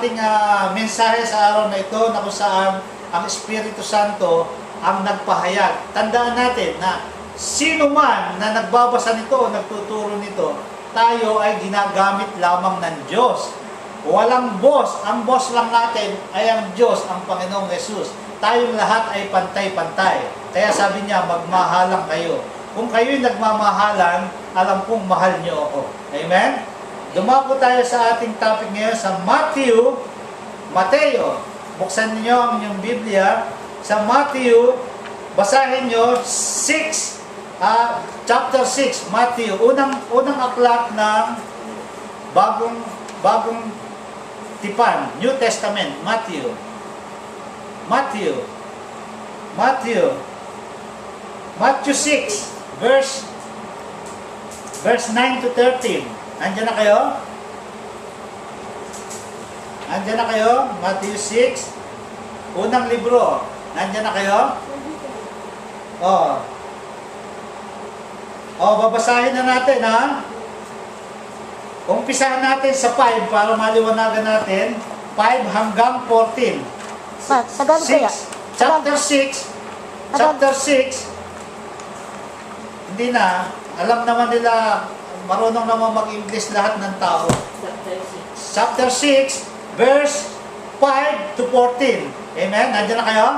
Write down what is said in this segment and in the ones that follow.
ating mensahe sa araw na ito na kung saan ang Espiritu Santo ang nagpahayag. Tandaan natin na sino man na nagbabasa nito, nagtuturo nito, tayo ay ginagamit lamang ng Diyos. Walang boss. Ang boss lang natin ay ang Diyos, ang Panginoong Jesus. Tayong lahat ay pantay-pantay. Kaya sabi niya, magmahalang kayo. Kung kayo'y nagmamahalan, alam kong mahal niyo ako. Amen? Dumako tayo sa ating topic ngayon sa Mateo. Buksan niyo ang inyong Biblia. Sa Mateo, basahin niyo chapter 6, Matthew. Unang aklat ng bagong tipan, New Testament, Matthew 6, verse 9 to 13. Andiyan na kayo? Andiyan na kayo? Matthew 6, unang libro. Nandiyan na kayo? Babasahin na natin, ha? Umpisahan natin sa 5 para maliwanagan natin. 5 hanggang 14. Tagalog kaya? Chapter 6. Hindi na. Alam naman nila, marunong naman mag-English lahat ng tao. Chapter 6, verse 5 to 14. Amen? Nandiyan na kayo?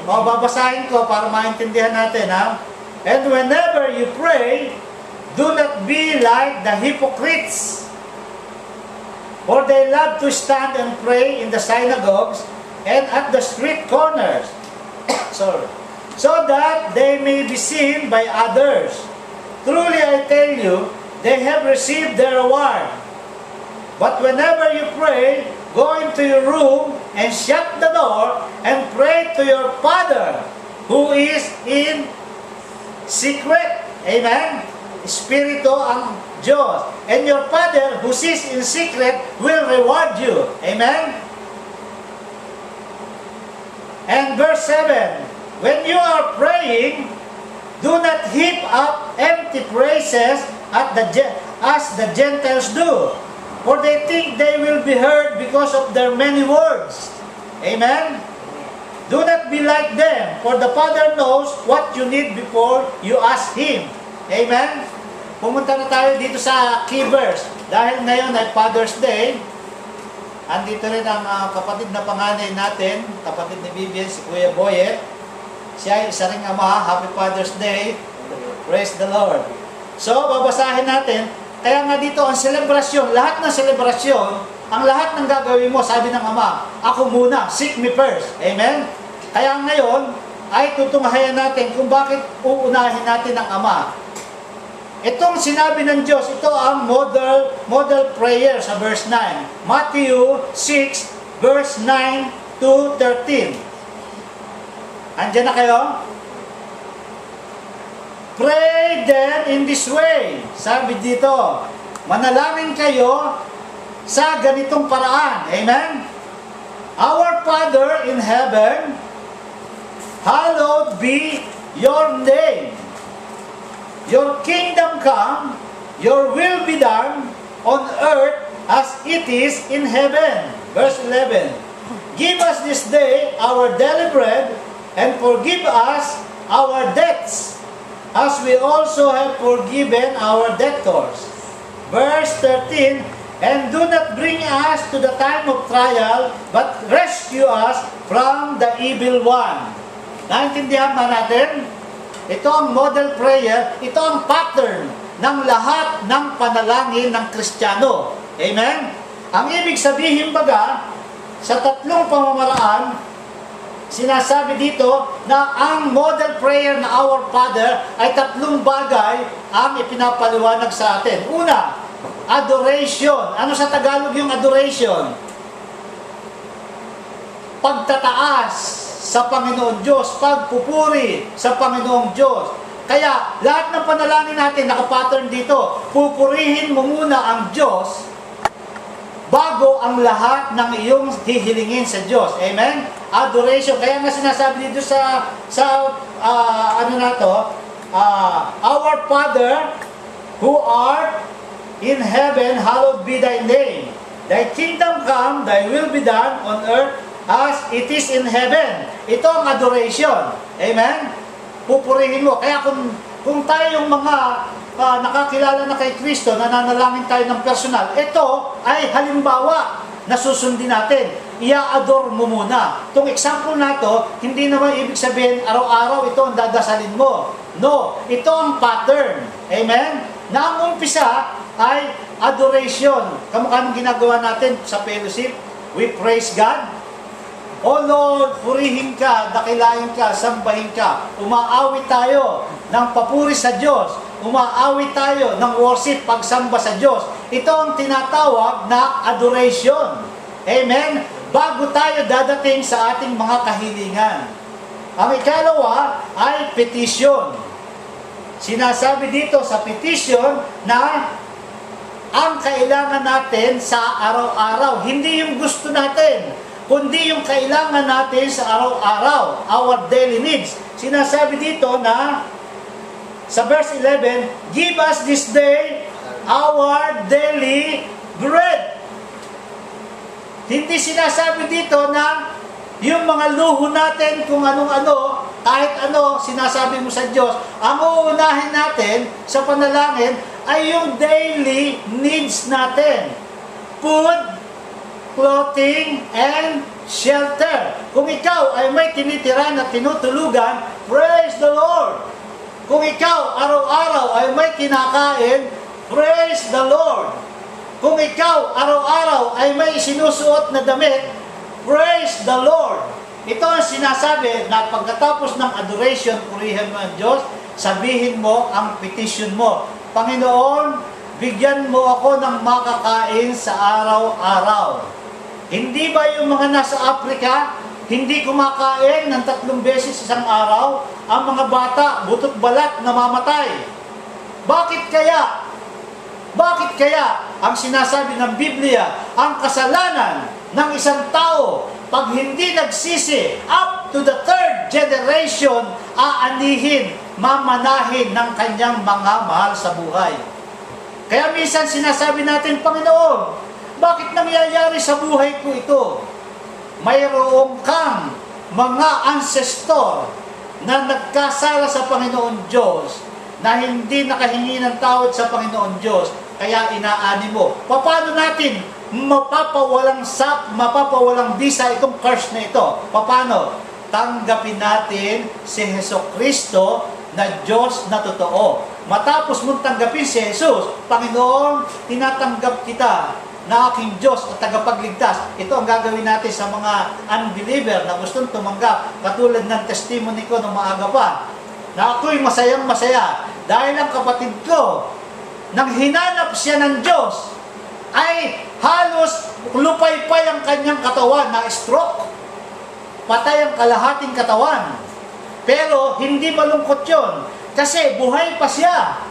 Babasahin ko para maintindihan natin, ha? And whenever you pray, do not be like the hypocrites, for they love to stand and pray in the synagogues and at the street corners, so that they may be seen by others. Truly I tell you, they have received their reward. But whenever you pray, go into your room and shut the door and pray to your Father who is in secret. Amen? Espiritu ang Diyos. And your Father who sees in secret will reward you. Amen? And verse 7, when you are praying, do not heap up empty praises as the Gentiles do, for they think they will be heard because of their many words. Amen? Do not be like them, for the Father knows what you need before you ask Him. Amen? Pumunta na tayo dito sa key verse. Dahil ngayon ay Father's Day, andito rin ang kapatid na panganay natin, kapatid ni Vivian, si Kuya Boyet. Siya ay isa ring ama. Happy Father's Day. Praise the Lord. So, babasahin natin. Kaya nga dito, ang selebrasyon, lahat ng selebrasyon, ang lahat ng gagawin mo, sabi ng Ama, ako muna, seek me first. Amen? Kaya ngayon, ay tutunghayan natin kung bakit uunahin natin ang Ama. Itong sinabi ng Diyos, ito ang model prayer sa verse 9. Matthew 6, verse 9 to 13. Andiyan na kayo? Pray then in this way. Sabi dito, manalangin kayo sa ganitong paraan. Amen? Our Father in heaven, hallowed be your name. Your kingdom come, your will be done on earth as it is in heaven. Verse 11. Give us this day our daily bread, and forgive us our debts, as we also have forgiven our debtors. Verse 13. And do not bring us to the time of trial, but rescue us from the evil one. Naintindihan ba natin? Ito ang model prayer, ito ang pattern ng lahat ng panalangin ng Kristiyano. Amen? Ang ibig sabihin baga, sa tatlong pamamaraan, sinasabi dito na ang model prayer na Our Father ay tatlong bagay ang ipinapaliwanag sa atin. Una, adoration. Ano sa Tagalog yung adoration? Pagtataas sa Panginoon Diyos, pagpupuri sa Panginoong Diyos. Kaya, lahat ng panalangin natin nakapattern dito, pupurihin mo muna ang Diyos bago ang lahat ng iyong hihilingin sa Diyos. Amen? Adoration. Kaya nga sinasabi dito Our Father who art in heaven, hallowed be thy name. Thy kingdom come, thy will be done on earth as it is in heaven. Ito ang adoration. Amen? Pupurihin mo. Kaya kung tayo yung mga nakakilala na kay Kristo, nananalangin tayo ng personal, ito ay halimbawa na susundin natin. Ia-adore mo muna. Itong example na to, hindi naman ibig sabihin araw-araw ito ang dadasalin mo. No, ito ang pattern. Amen? Na ang umpisa ay adoration. Kamukha ng ginagawa natin sa fellowship. We praise God. O Lord, purihin ka, dakilain ka, sambahin ka. Umaawit tayo ng papuri sa Diyos. Umaawit tayo ng worship, pagsamba sa Diyos. Ito ang tinatawag na adoration. Amen? Bago tayo dadating sa ating mga kahilingan. Ang ikalawa ay petition. Sinasabi dito sa petition na ang kailangan natin sa araw-araw, hindi yung gusto natin, kundi yung kailangan natin sa araw-araw, our daily needs. Sinasabi dito na sa verse 11, give us this day our daily bread. Hindi sinasabi dito na yung mga luho natin kung anong-ano, kahit ano sinasabi mo sa Diyos, ang uunahin natin sa panalangin ay yung daily needs natin. Food, clothing, and shelter. Kung ikaw ay may tinitiran at tinutulugan, praise the Lord. Kung ikaw araw-araw ay may kinakain, praise the Lord. Kung ikaw araw-araw ay may sinusuot na damit, praise the Lord. Ito ang sinasabi na pagkatapos ng adoration, purihin mo ang Diyos, sabihin mo ang petition mo. Panginoon, bigyan mo ako ng makakain sa araw-araw. Hindi ba yung mga nasa Africa, hindi kumakain ng 3 beses isang araw? Ang mga bata, butot balat, namamatay. Bakit kaya? Bakit kaya ang sinasabi ng Biblia, ang kasalanan ng isang tao, pag hindi nagsisi, up to the 3rd generation, aanihin, mamanahin ng kanyang mga mahal sa buhay. Kaya minsan sinasabi natin, Panginoon, bakit nangyayari sa buhay ko ito? Mayroong kang mga ancestor na nagkasala sa Panginoon Diyos, na hindi nakahingi ng tawad sa Panginoon Diyos, kaya inaani mo. Paano natin mapapawalang bisa itong curse na ito? Paano? Tanggapin natin si Hesukristo na Diyos na totoo. Matapos mong tanggapin si Jesus, Panginoon, tinatanggap kita na aking Diyos at tagapagligtas. Ito ang gagawin natin sa mga unbeliever na gustong tumanggap, katulad ng testimony ko nung maaga pa, na ako'y masayang masaya dahil ang kapatid ko, nang hinanap siya ng Diyos, ay halos lupay-pay ang kanyang katawan na stroke. Patay ang kalahating katawan. Pero hindi malungkot yun, kasi buhay pa siya.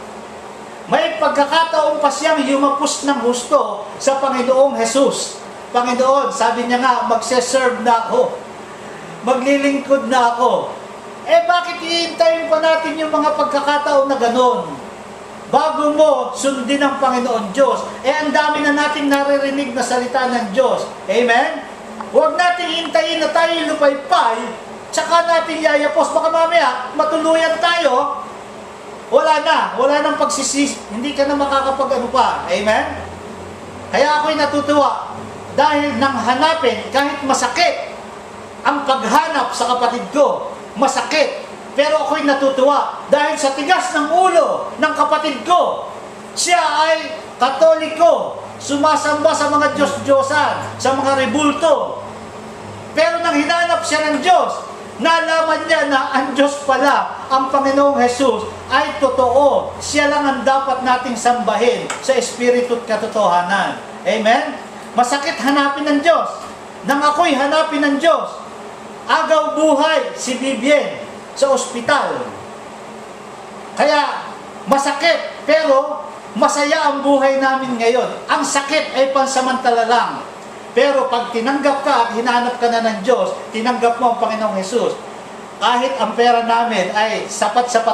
May pagkakataon pa siyang humapos ng husto sa Panginoong Jesus. Panginoon, sabi niya nga, magse-serve na ako. Maglilingkod na ako. Bakit iintayin pa natin yung mga pagkakataon na ganon? Bago mo sundin ang Panginoon Diyos, ang dami na nating naririnig na salita ng Diyos. Amen? Huwag nating hintayin na tayo lupay-pay, tsaka natin yayapos. Baka mamaya, matuluyan tayo, wala nang pagsisisi, hindi ka na makakapag-ano pa. Amen? Kaya ako'y natutuwa, dahil nang hanapin, kahit masakit, ang paghanap sa kapatid ko, masakit. Pero ako'y natutuwa dahil sa tigas ng ulo ng kapatid ko, siya ay Katoliko, sumasamba sa mga Diyos-Diyosan, sa mga rebulto. Pero nang hinanap siya ng Diyos, nalaman niya na ang Diyos pala, ang Panginoong Jesus, ay totoo. Siya lang ang dapat nating sambahin sa Espiritu at katotohanan. Amen? Masakit hanapin ng Diyos. Nang ako'y hanapin ng Diyos, agaw buhay si Bibien sa ospital. Kaya masakit, pero masaya ang buhay namin ngayon. Ang sakit ay pansamantala lang. Pero pag tinanggap ka at hinanap ka na ng Diyos, tinanggap mo ang Panginoong Jesus, kahit ang pera namin ay sapat-sapat